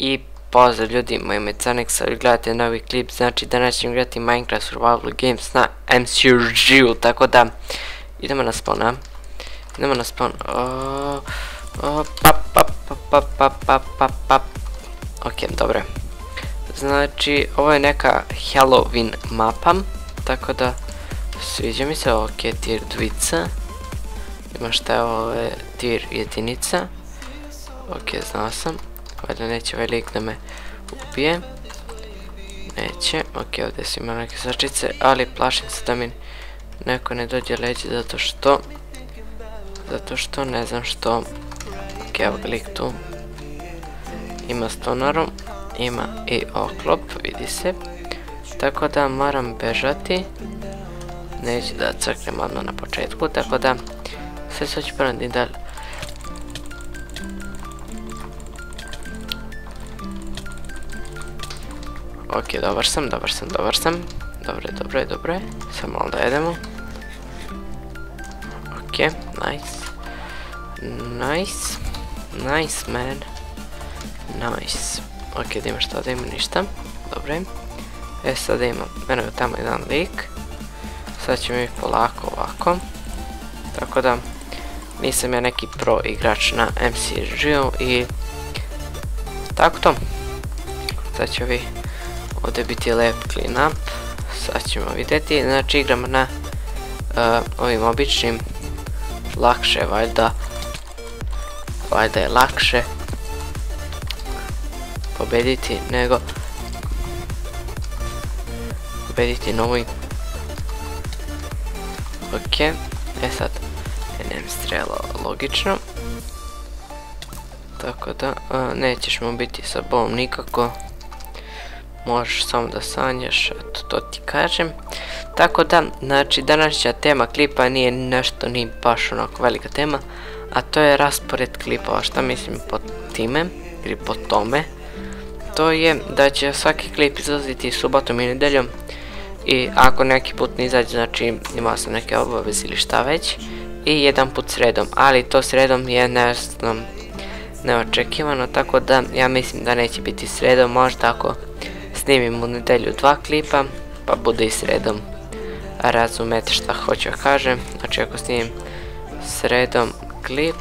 I pozdrav ljudi, moje ime je Canex, vi gledate novi klip, znači danas ćemo igrati Minecraft Survival Games na MCRG-u, tako da idemo na spawn, ok, dobro. Znači, ovo je neka Halloween mapa, tako da sviđa mi se, ok, tier 2, ima šta je ovo je tier 1, ok, znao sam. Valjda neće ovaj lik da me ubije. Neće. Ok, ovdje su ima neke sačice, ali plašim se da mi neko ne dođe leđe zato što ne znam što. Ok, evo ga lik tu. Ima stonaru, ima i oklop, vidi se. Tako da moram bežati. Neću da crknem odmah na početku, tako da sve ću prvo da ok, dobar sam. Dobro je. Samo malo da jedemo. Ok, nice man. Nice. Ok, da ima šta, da ima ništa. Dobro je. Sada ima, mene je tamo jedan lik. Sad ćemo ih polako ovako. Tako da, nisam ja neki pro igrač na MCRG-u i tako to. Sad će ovi ovdje biti lep clean up, sad ćemo vidjeti, znači igramo na ovim običnim, lakše valjda je lakše pobediti nego pobediti novim. Ok, sad nem strela logično, tako da nećeš mu biti sa bom nikako. Možeš samo da sanjaš, eto to ti kažem. Tako da, znači današnja tema klipa nije nešto ni baš onako velika tema, a to je raspored klipova. Šta mislim pod time ili po tome? To je da će svaki klip izlaziti subotom i nedeljom i ako neki put ne izađe, znači imao sam neke obaveze ili šta već, i jedan put sredom, ali to sredom je nešto neočekivano, tako da ja mislim da neće biti sredom, možda ako snimim u nedelju 2 klipa, pa bude i sredom. Razumete šta hoću da kažem, znači ako snimim sredom klip,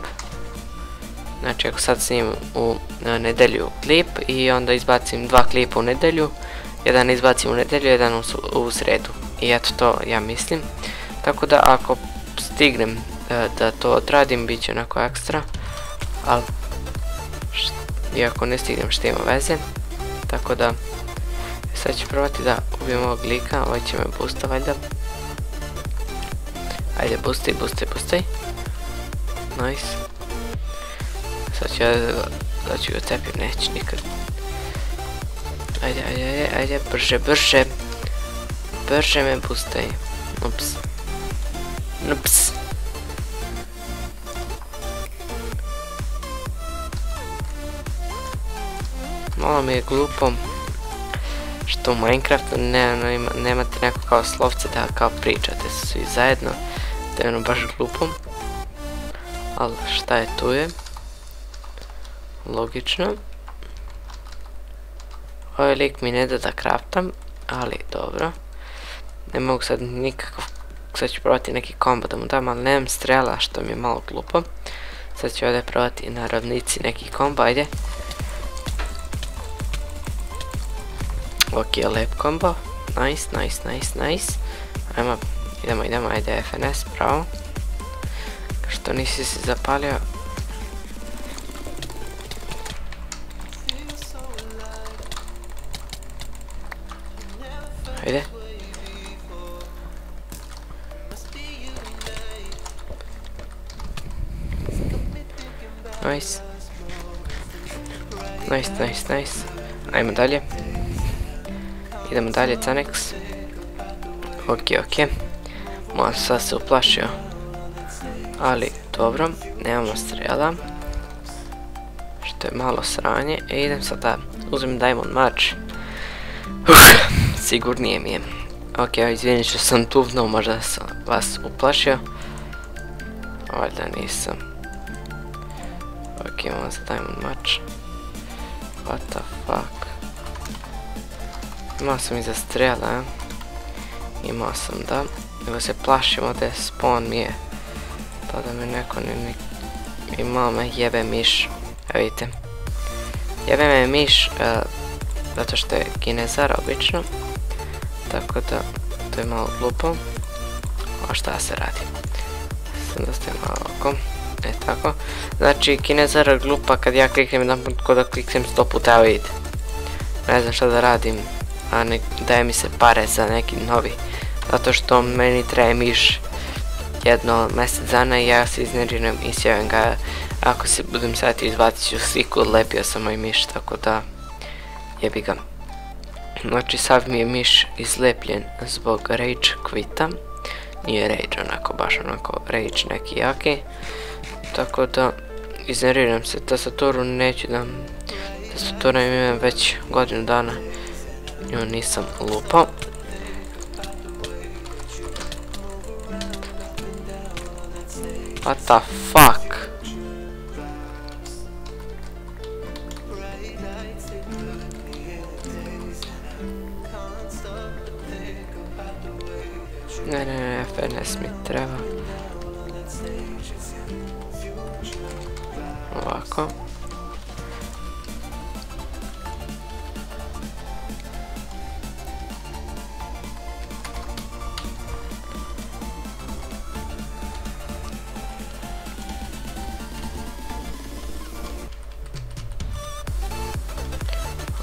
znači ako sad snimim u nedelju klip i onda izbacim 2 klipa u nedelju, jedan izbacim u nedelju, jedan u sredu. I eto to ja mislim. Tako da ako stignem da to odradim, bit će onako ekstra, ali i ako ne stignem što ima veze, tako da sad ću probati da ubijem ovog lika, ovaj će me boosta valjda. Ajde, boostaj. Nice. Sad ću da ću ga cepim, neću nikad. Ajde, brže me boostaj. Nups. Malo mi je glupo što u Minecraftu nemate neko kao slovce da kao pričate svi zajedno, to je ono baš glupo, ali šta je tu je, logično. Ovaj lik mi ne da da craftam, ali dobro, ne mogu sad nikako, sad ću probati neki kombo da mu dam, ali nemam strela što mi je malo glupo. Sad ću ovdje probati na ravnici neki kombo, ajde. Ok, lep kombo, nice. Idemo, ajde FNS, bravo. Što nisi se zapalio. Ajde. Nice. Ajmo dalje. Idemo dalje, Canex. Ok. Možda sad se uplašio. Ali, dobro, nemamo strela. Što je malo sranje. Idem sad da uzmem Diamond Mač. Sigurnije mi je. Ok, izvinim što sam tuvnuo, možda sam vas uplašio. Valjda nisam. Ok, imamo za Diamond Mač. What the fuck? Imao sam i za strela, imao sam da, nego se plašim ovdje spawn mi je, pa da mi neko ne imao me jebe miš, evo vidite, jebe me miš, zato što je kinezara obično, tako da to je malo glupo, a šta se radi, sam da ste malo oko, tako, znači kinezara glupa kad ja kliknem jedan put ko da kliknem 100 puta, evo vidite, ne znam šta da radim, a ne daje mi se pare za neki novi, zato što meni traje miš jedno mjesec dana i ja se izneriram i sjavim ga, ako se budem sad izbacit ću sliku, lepio sam moj miš, tako da jebi ga. Znači sav mi je miš izlepljen zbog rage quita, nije rage onako, baš onako rage neki jaki, tako da izneriram se, tastaturu neću da, tastaturu imam već godinu dana, nju nisam lupao. What the fuck? Ne, FNS mi treba. Ovako.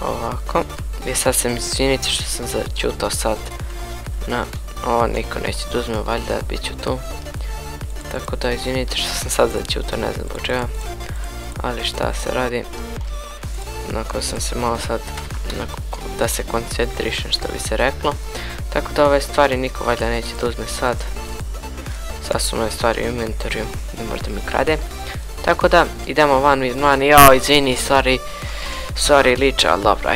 Ovako, i sad se mi izvinite što sam začutao sad na ovo, niko neće da uzme, valjda bit ću tu, tako da izvinite što sam sad začutao, ne znam zbog čega, ali šta se radi, onako sam se malo sad, da se koncentrišem što bi se reklo, tako da ove stvari niko valjda neće da uzme sad su moje stvari u inventoriju, ne možda mi krade, tako da idemo van, jao izvini, sorry liča, ali dobro,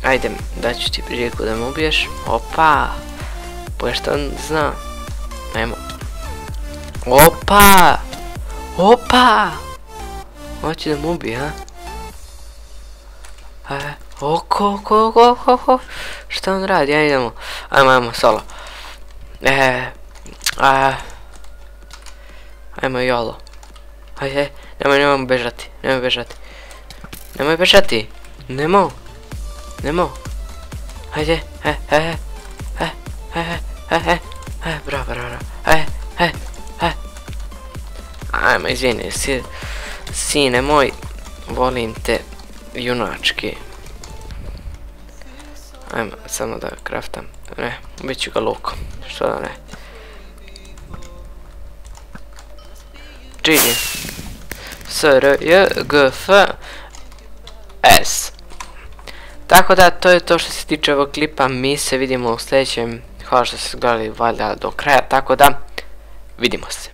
ajde, daću ti priliku da me ubiješ, opa, pošto on zna, ajmo, opa, hoće da me ubije, oko, šta on radi, ajmo, solo, ajmo jolo, ajde, nemoj bežati, Nemo, ajde, bravo, ajmo, izvini, sine moj, volim te junački, ajmo, samo da craftam, ne, bit ću ga lukom, što da ne, GG, SRJGFS. Tako da to je to što se tiče ovog klipa, mi se vidimo u sljedećem, hvala što ste gledali valjda do kraja, tako da vidimo se.